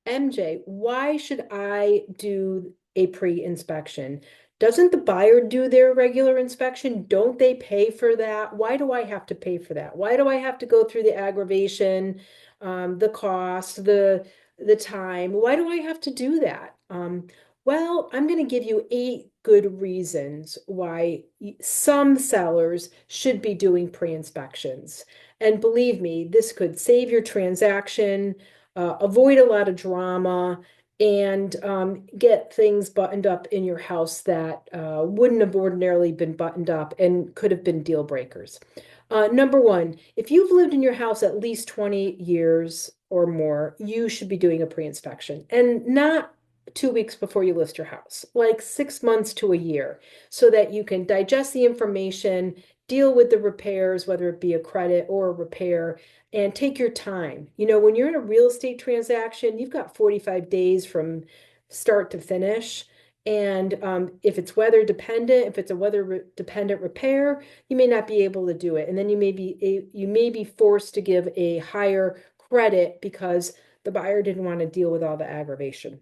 MJ, why should I do a pre-inspection? Doesn't the buyer do their regular inspection? Don't they pay for that? Why do I have to pay for that? Why do I have to go through the aggravation, the cost, the time? Why do I have to do that? Well, I'm going to give you 8 good reasons why some sellers should be doing pre-inspections. And believe me, this could save your transaction, avoid a lot of drama, and get things buttoned up in your house that wouldn't have ordinarily been buttoned up and could have been deal breakers. Number one, if you've lived in your house at least 20 years or more, you should be doing a pre-inspection, and not 2 weeks before you list your house, like 6 months to a year, so that you can digest the information, deal with the repairs, whether it be a credit or a repair, and take your time. When you're in a real estate transaction, you've got 45 days from start to finish. And if it's weather dependent, if it's a dependent repair, you may not be able to do it. And then you may be forced to give a higher credit because the buyer didn't want to deal with all the aggravation.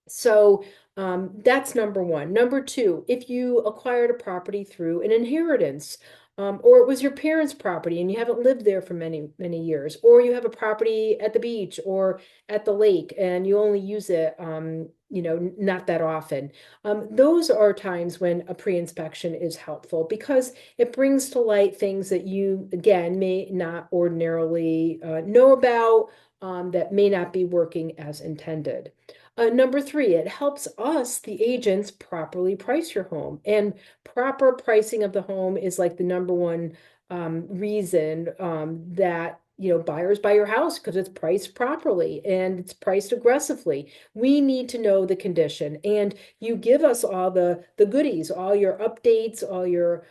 So that's number one. Number two, if you acquired a property through an inheritance, or it was your parents' property and you haven't lived there for many, many years, or you have a property at the beach or at the lake and you only use it, not that often. Those are times when a pre-inspection is helpful because it brings to light things that you, again, may not ordinarily know about, that may not be working as intended. Number three, it helps us, the agents, properly price your home. And proper pricing of the home is like the number one reason that buyers buy your house, because it's priced properly and it's priced aggressively. We need to know the condition, and you give us all the goodies, all your updates, all your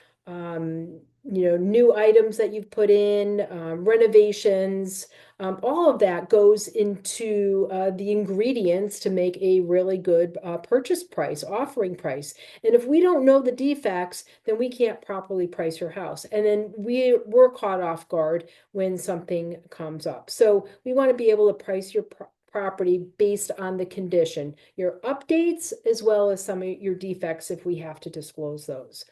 new items that you've put in, renovations. All of that goes into the ingredients to make a really good purchase price, offering price. And if we don't know the defects, then we can't properly price your house. And then we're caught off guard when something comes up. So we want to be able to price your property based on the condition, your updates, as well as some of your defects if we have to disclose those.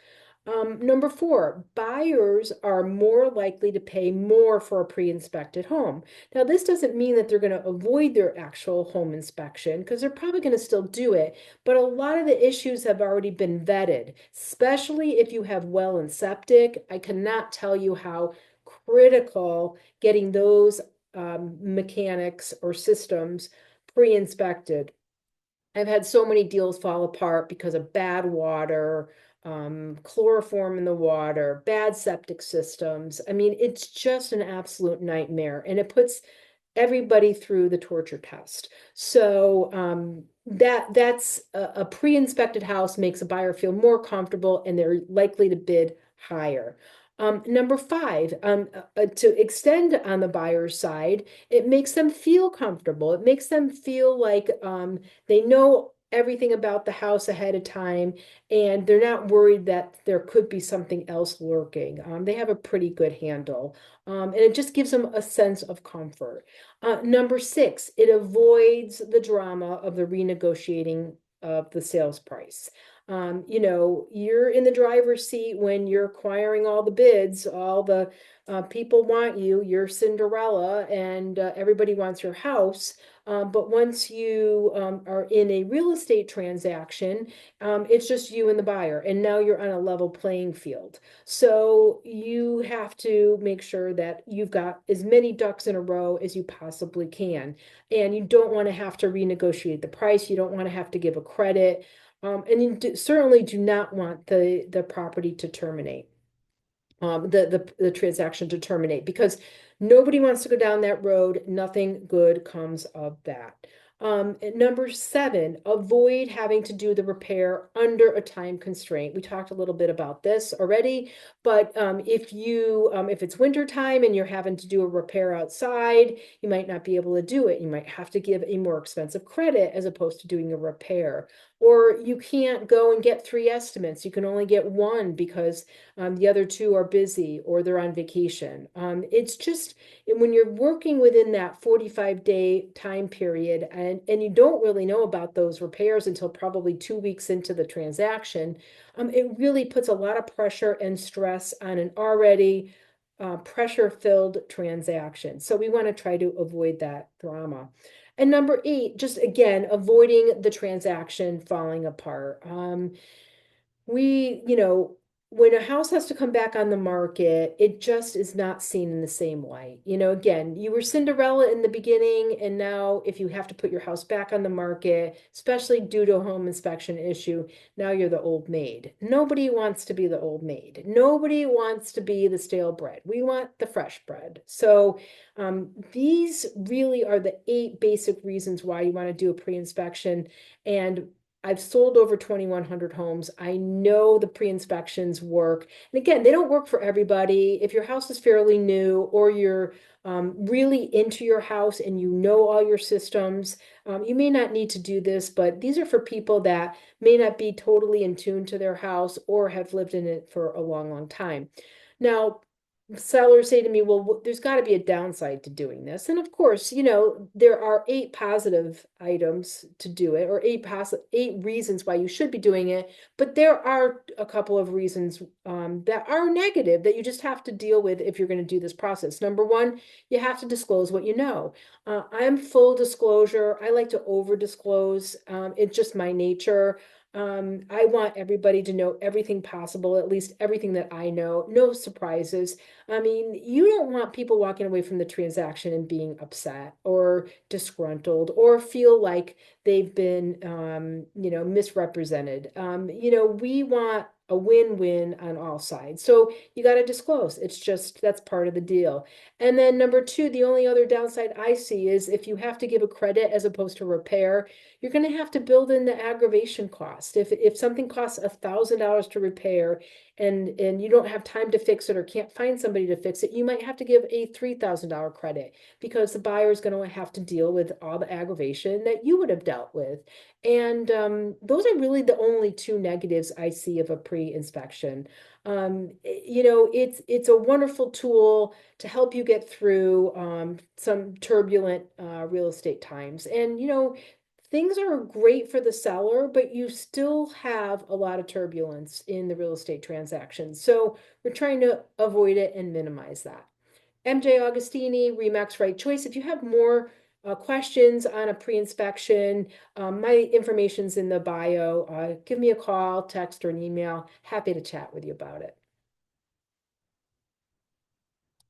Number four, buyers are more likely to pay more for a pre-inspected home. Now, this doesn't mean that they're going to avoid their actual home inspection, because they're probably going to still do it, but a lot of the issues have already been vetted, especially if you have well and septic. I cannot tell you how critical getting those mechanics or systems pre-inspected. I've had so many deals fall apart because of bad water, chloroform in the water, bad septic systems. I mean, it's just an absolute nightmare, and it puts everybody through the torture test. So that's a pre-inspected house makes a buyer feel more comfortable, and they're likely to bid higher. Number five, to extend on the buyer's side, it makes them feel comfortable. It makes them feel like they know everything about the house ahead of time, and they're not worried that there could be something else lurking. They have a pretty good handle, and it just gives them a sense of comfort. Number six, it avoids the drama of the renegotiating of the sales price. You're in the driver's seat when you're acquiring all the bids, all the people want you, you're Cinderella, and everybody wants your house. But once you are in a real estate transaction, it's just you and the buyer, and now you're on a level playing field. So you have to make sure that you've got as many ducks in a row as you possibly can. And you don't want to have to renegotiate the price. You don't want to have to give a credit. And you certainly do not want the property to terminate, the transaction to terminate, because nobody wants to go down that road. Nothing good comes of that. And number seven, avoid having to do the repair under a time constraint. We talked a little bit about this already, but if it's winter time and you're having to do a repair outside, you might not be able to do it. You might have to give a more expensive credit as opposed to doing a repair. Or you can't go and get 3 estimates. You can only get one because the other two are busy or they're on vacation. It's just when you're working within that 45-day time period, and you don't really know about those repairs until probably 2 weeks into the transaction, it really puts a lot of pressure and stress on an already pressure-filled transaction. So we want to try to avoid that drama. And number 8, just again, avoiding the transaction falling apart. You know, when a house has to come back on the market, it just is not seen in the same light. You know, again, you were Cinderella in the beginning, and now if you have to put your house back on the market, especially due to a home inspection issue, now you're the old maid. Nobody wants to be the old maid. Nobody wants to be the stale bread. We want the fresh bread. So these really are the 8 basic reasons why you want to do a pre-inspection. And I've sold over 2,100 homes. I know the pre-inspections work. And again, they don't work for everybody. If your house is fairly new or you're really into your house and you know all your systems, you may not need to do this, but these are for people that may not be totally in tune to their house or have lived in it for a long, long time. Now, sellers say to me, well, there's got to be a downside to doing this. And of course, you know, there are 8 positive items to do it, or 8 reasons why you should be doing it. But there are a couple of reasons that are negative that you just have to deal with if you're going to do this process. Number 1, you have to disclose what you know. I'm full disclosure. I like to over disclose. It's just my nature. I want everybody to know everything possible, at least everything that I know, no surprises. I mean, you don't want people walking away from the transaction and being upset or disgruntled or feel like they've been, you know, misrepresented. You know, we want a win-win on all sides. So you got to disclose. It's just that's part of the deal. And then number 2, the only other downside I see is if you have to give a credit as opposed to repair, you're going to have to build in the aggravation cost. If something costs $1,000 to repair and you don't have time to fix it or can't find somebody to fix it, you might have to give a $3,000 credit because the buyer is going to have to deal with all the aggravation that you would have dealt with. And those are really the only 2 negatives I see of a pre-inspection. You know, it's a wonderful tool to help you get through some turbulent real estate times. And, you know, things are great for the seller, but you still have a lot of turbulence in the real estate transactions. So we're trying to avoid it and minimize that. MJ Augustini, Remax Right Choice. If you have more questions on a pre-inspection, my information's in the bio. Give me a call, text, or an email. Happy to chat with you about it.